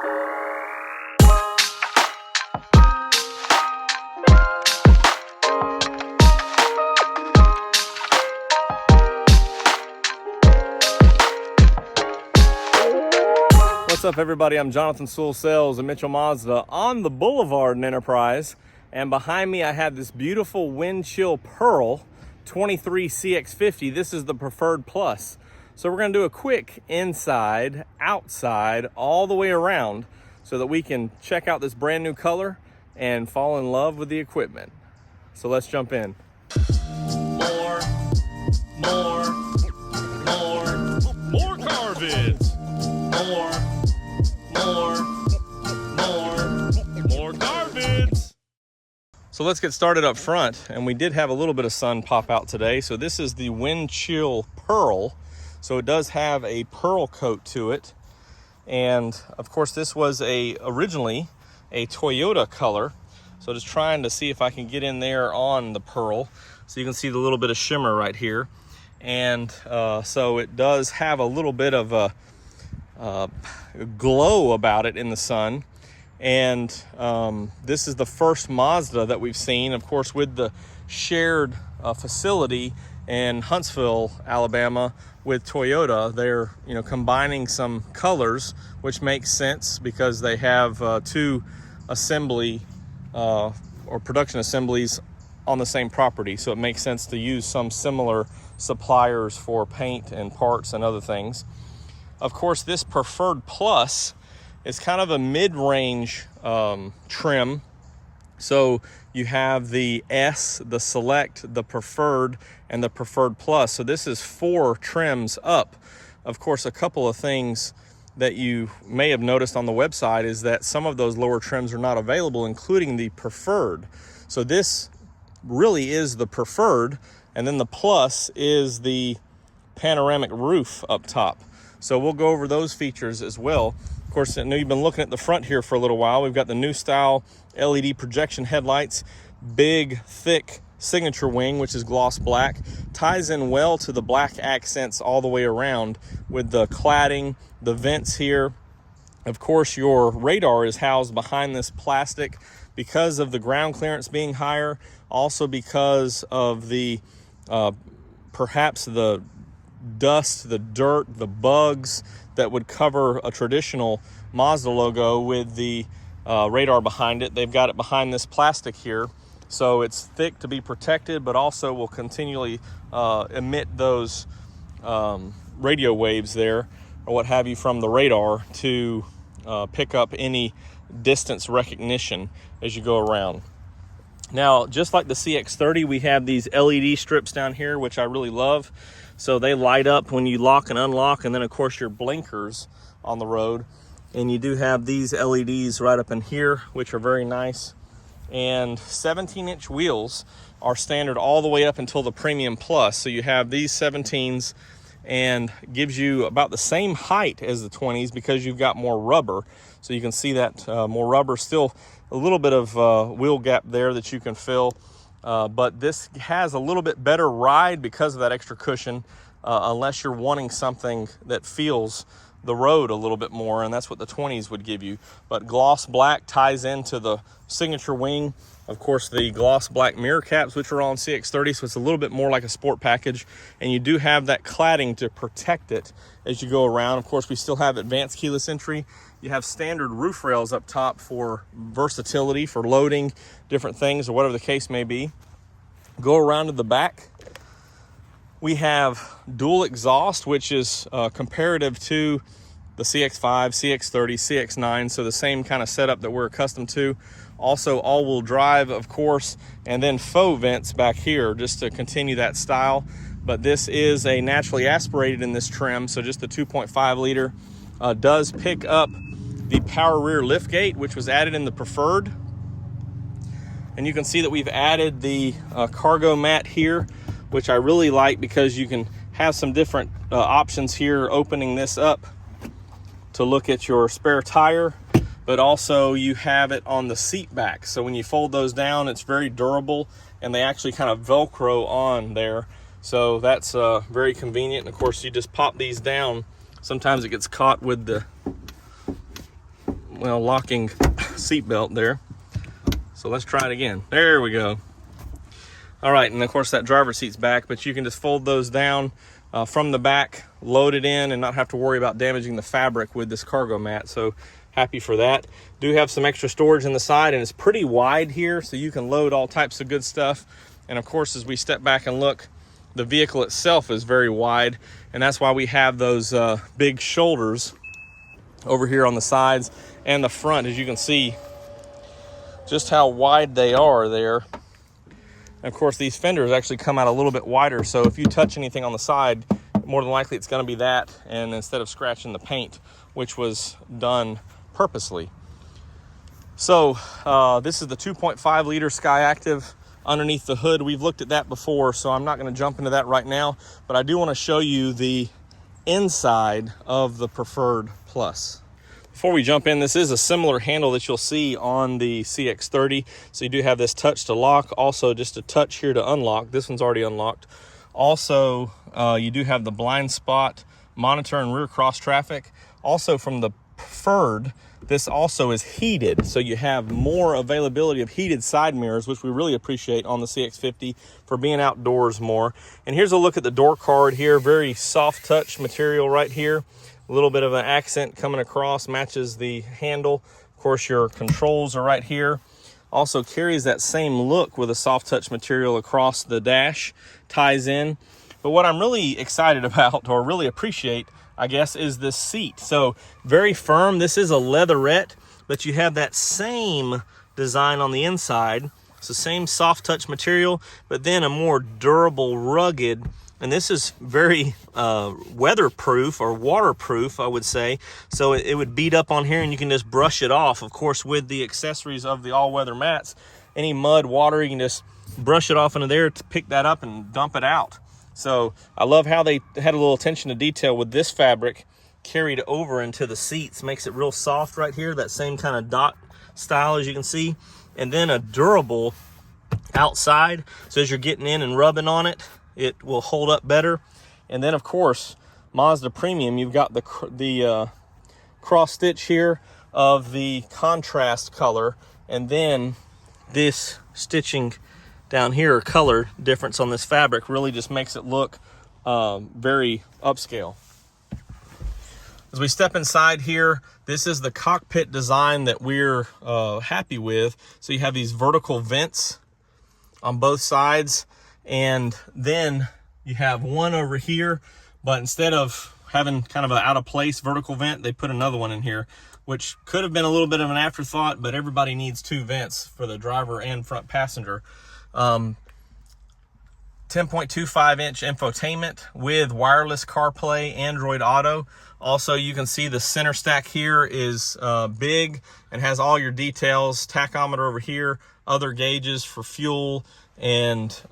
What's up, everybody? I'm Jonathan Sewell Sales at Mitchell Mazda on the Boulevard in Enterprise, and behind me I have this beautiful wind chill Pearl 23 CX-50. This is the Preferred Plus. So we're going to do a quick inside, outside, all the way around so that we can check out this brand new color and fall in love with the equipment. So let's jump in. More car vids. More car vids. So let's get started up front, and we did have a little bit of sun pop out today. So this is the wind chill Pearl. So it does have a pearl coat to it, and of course this was originally a Toyota color. So just trying to see if I can get in there on the pearl so you can see the little bit of shimmer right here. And so it does have a little bit of a glow about it in the sun. And this is the first Mazda that we've seen, of course, with the shared facility in Huntsville, Alabama with Toyota. They're combining some colors, which makes sense because they have two assembly or production assemblies on the same property. So it makes sense to use some similar suppliers for paint and parts and other things. Of course, this Preferred Plus is kind of a mid-range trim. So you have the S, the Select, the Preferred, and the Preferred Plus. So this is 4 trims up. Of course, a couple of things that you may have noticed on the website is that some of those lower trims are not available, including the Preferred. So this really is the Preferred, and then the Plus is the panoramic roof up top. So we'll go over those features as well. Of course, I know you've been looking at the front here for a little while. We've got the new style LED projection headlights, big, thick signature wing, which is gloss black. Ties in well to the black accents all the way around with the cladding, the vents here. Of course, your radar is housed behind this plastic because of the ground clearance being higher, also because of the perhaps the dust, the dirt, the bugs that would cover a traditional Mazda logo with the radar behind it. They've got it behind this plastic here, so it's thick to be protected, but also will continually emit those radio waves there or what have you from the radar to pick up any distance recognition as you go around. Now, just like the CX-30, we have these LED strips down here, which I really love. So they light up when you lock and unlock, and then of course your blinkers on the road. And you do have these LEDs right up in here, which are very nice. And 17-inch wheels are standard all the way up until the Premium Plus. So you have these 17s, and gives you about the same height as the 20s because you've got more rubber. So you can see that more rubber, still a little bit of wheel gap there that you can fill. But this has a little bit better ride because of that extra cushion, unless you're wanting something that feels the road a little bit more, and that's what the 20s would give you. But gloss black ties into the signature wing. Of course, the gloss black mirror caps, which are on CX-30, so it's a little bit more like a sport package. And you do have that cladding to protect it as you go around. Of course, we still have advanced keyless entry. You have standard roof rails up top for versatility, for loading different things or whatever the case may be. Go around to the back. We have dual exhaust, which is comparative to the CX-5, CX-30, CX-9, so the same kind of setup that we're accustomed to. Also all-wheel drive, of course, and then faux vents back here just to continue that style. But this is a naturally aspirated in this trim, so just the 2.5 liter. Does pick up the power rear liftgate, which was added in the Preferred. And you can see that we've added the cargo mat here, which I really like because you can have some different options here, opening this up to look at your spare tire, but also you have it on the seat back. So when you fold those down, it's very durable, and they actually kind of Velcro on there. So that's very convenient. And of course, you just pop these down. Sometimes it gets caught with the locking seatbelt there. So let's try it again. There we go. All right, and of course that driver's seat's back, but you can just fold those down from the back, load it in, and not have to worry about damaging the fabric with this cargo mat. So happy for that. Do have some extra storage in the side, and it's pretty wide here, so you can load all types of good stuff. And of course, as we step back and look, the vehicle itself is very wide, and that's why we have those big shoulders over here on the sides and the front, as you can see just how wide they are there. And of course, these fenders actually come out a little bit wider, so if you touch anything on the side, more than likely it's going to be that, and instead of scratching the paint, which was done purposely. So this is the 2.5 liter Skyactiv underneath the hood. We've looked at that before, so I'm not going to jump into that right now, but I do want to show you the inside of the Preferred Plus. Before we jump in, this is a similar handle that you'll see on the CX-30. So you do have this touch to lock, also just a touch here to unlock. This one's already unlocked. Also, you do have the blind spot monitor and rear cross traffic. Also from the Preferred, this also is heated. So you have more availability of heated side mirrors, which we really appreciate on the CX-50 for being outdoors more. And here's a look at the door card here. Very soft touch material right here. A little bit of an accent coming across, matches the handle. Of course, your controls are right here. Also carries that same look with a soft touch material across the dash, ties in. But what I'm really excited about, or really appreciate, I guess, is this seat. So very firm. This is a leatherette, but you have that same design on the inside. It's the same soft touch material, but then a more durable, rugged. And this is very weatherproof or waterproof, I would say. So it would beat up on here and you can just brush it off. Of course, with the accessories of the all-weather mats, any mud, water, you can just brush it off into there to pick that up and dump it out. So I love how they had a little attention to detail with this fabric carried over into the seats. Makes it real soft right here, that same kind of dot style as you can see. And then a durable outside. So as you're getting in and rubbing on it, it will hold up better. And then of course, Mazda Premium, you've got the cross stitch here of the contrast color, and then this stitching down here, color difference on this fabric, really just makes it look very upscale. As we step inside here, this is the cockpit design that we're happy with. So you have these vertical vents on both sides, and then you have one over here, but instead of having kind of an out of place vertical vent, they put another one in here, which could have been a little bit of an afterthought, but everybody needs two vents for the driver and front passenger. 10.25 inch infotainment with wireless CarPlay, Android Auto. Also, you can see the center stack here is big and has all your details. Tachometer over here, other gauges for fuel, and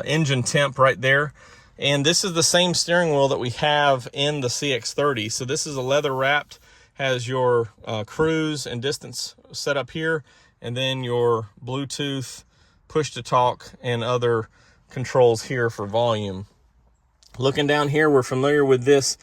engine temp right there. And this is the same steering wheel that we have in the CX-30. So this is a leather wrapped, has your cruise and distance set up here, and then your Bluetooth, push to talk, and other controls here for volume. Looking down here, we're familiar with this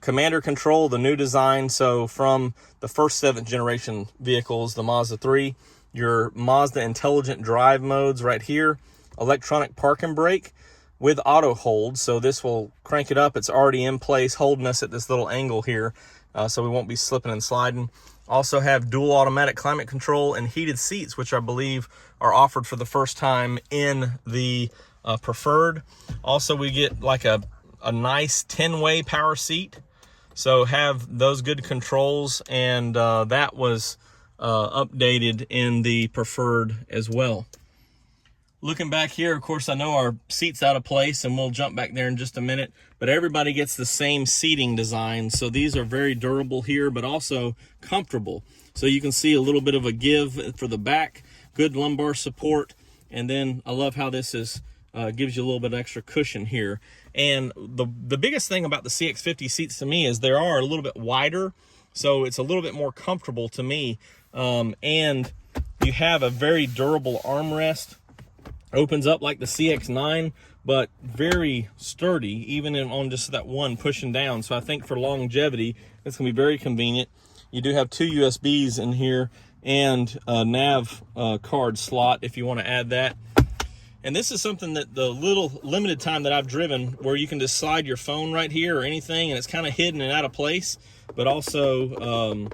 Commander control, the new design. So from the first 7th generation vehicles, the Mazda 3, your Mazda intelligent drive modes right here, electronic park and brake with auto hold. So this will crank it up. It's already in place, holding us at this little angle here, so we won't be slipping and sliding. Also have dual automatic climate control and heated seats, which I believe are offered for the first time in the Preferred. Also, we get like a nice 10-way power seat. So have those good controls, and that was updated in the Preferred as well. Looking back here, of course, I know our seat's out of place, and we'll jump back there in just a minute, but everybody gets the same seating design. So these are very durable here, but also comfortable. So you can see a little bit of a give for the back, good lumbar support. And then I love how this is gives you a little bit extra cushion here. And the biggest thing about the CX-50 seats to me is they are a little bit wider, so it's a little bit more comfortable to me. And you have a very durable armrest. Opens up like the CX-9, but very sturdy, even on just that one pushing down. So I think for longevity, it's gonna be very convenient. You do have 2 USBs in here and a nav card slot if you want to add that. And this is something that the little limited time that I've driven, where you can just slide your phone right here or anything, and it's kind of hidden and out of place, but also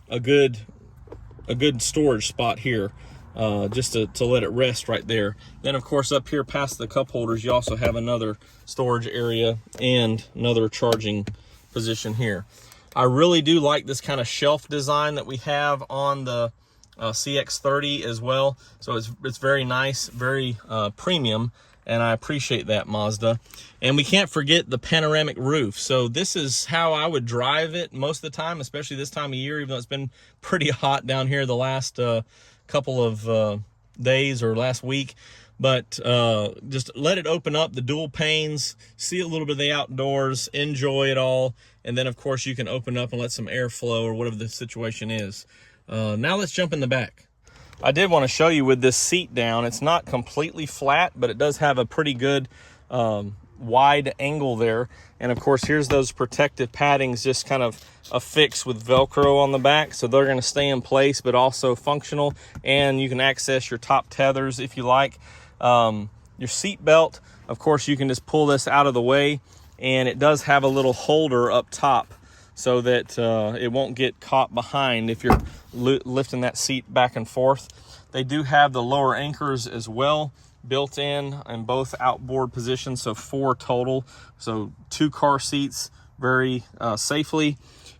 a good storage spot here, just to let it rest right there. Then of course up here past the cup holders, you also have another storage area and another charging position here. I really do like this kind of shelf design that we have on the CX-30 as well. So it's very nice, very premium, and I appreciate that, Mazda. And we can't forget the panoramic roof. So this is how I would drive it most of the time, especially this time of year, even though it's been pretty hot down here the last couple of days or last week. But just let it open up, the dual panes, see a little bit of the outdoors, enjoy it all. And then of course you can open up and let some air flow or whatever the situation is. Now let's jump in the back. I did want to show you with this seat down, it's not completely flat, but it does have a pretty good wide angle there. And of course, here's those protective paddings just kind of affixed with Velcro on the back. So they're going to stay in place, but also functional. And you can access your top tethers if you like. Your seat belt, of course, you can just pull this out of the way. And it does have a little holder up top, so that it won't get caught behind if you're lifting that seat back and forth. They do have the lower anchors as well, built in both outboard positions, so 4 total. So 2 car seats very safely.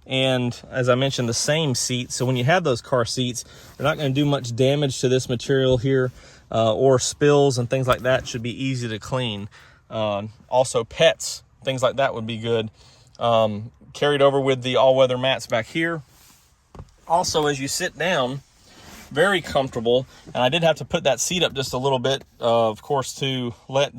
And as I mentioned, the same seat. So when you have those car seats, they're not going to do much damage to this material here, or spills and things like that. Should be easy to clean. Also pets, things like that would be good. Carried over with the all-weather mats back here. Also, as you sit down, very comfortable. And I did have to put that seat up just a little bit, of course, to let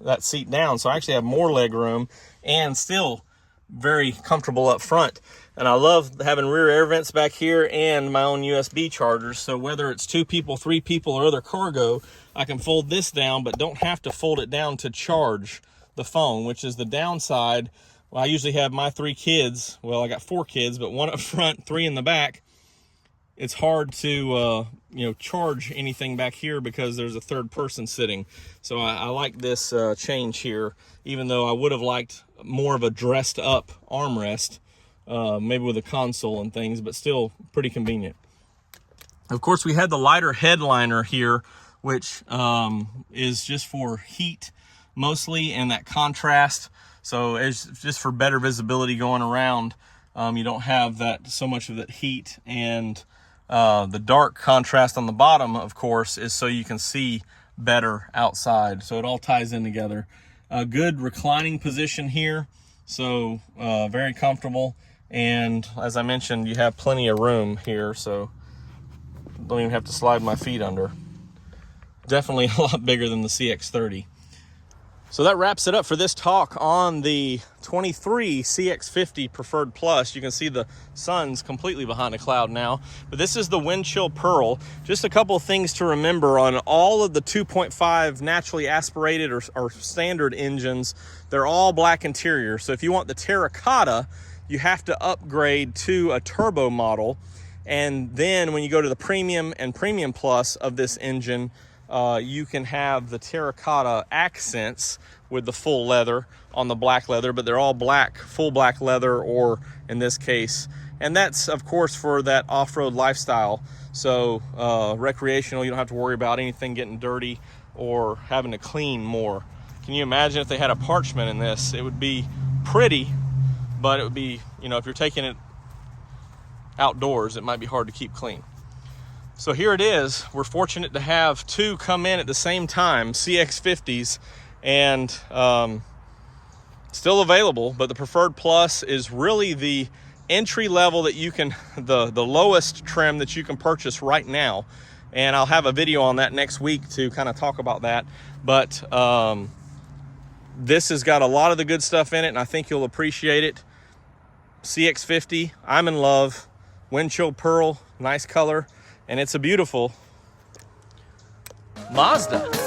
that seat down. So I actually have more leg room and still very comfortable up front. And I love having rear air vents back here and my own USB chargers. So whether it's 2 people, 3 people, or other cargo, I can fold this down, but don't have to fold it down to charge the phone, which is the downside. Well, I usually have my 3 kids. Well, I got 4 kids, but 1 up front, 3 in the back. It's hard to charge anything back here because there's a 3rd person sitting. So I like this change here, even though I would have liked more of a dressed up armrest, maybe with a console and things, but still pretty convenient. Of course, we had the lighter headliner here, which is just for heat mostly, and that contrast. So it's just for better visibility going around. You don't have that so much of that heat. And the dark contrast on the bottom, of course, is so you can see better outside. So it all ties in together. A good reclining position here. So very comfortable. And as I mentioned, you have plenty of room here. So don't even have to slide my feet under. Definitely a lot bigger than the CX-30. So that wraps it up for this talk on the 23 CX-50 Preferred Plus. You can see the sun's completely behind a cloud now, but this is the wind chill Pearl. Just a couple of things to remember on all of the 2.5 naturally aspirated or standard engines. They're all black interior. So if you want the terracotta, you have to upgrade to a turbo model. And then when you go to the premium and premium plus of this engine, you can have the terracotta accents with the full leather on the black leather, but they're all black, full black leather, or in this case, and that's of course for that off-road lifestyle. So recreational, you don't have to worry about anything getting dirty or having to clean more. Can you imagine if they had a parchment in this? It would be pretty, but it would be, if you're taking it outdoors, it might be hard to keep clean. So here it is. We're fortunate to have 2 come in at the same time, CX-50s, and still available. But the Preferred Plus is really the entry level that you can, the lowest trim that you can purchase right now. And I'll have a video on that next week to kind of talk about that. But this has got a lot of the good stuff in it, and I think you'll appreciate it. CX-50, I'm in love. Wind chill Pearl, nice color. And it's a beautiful Mazda.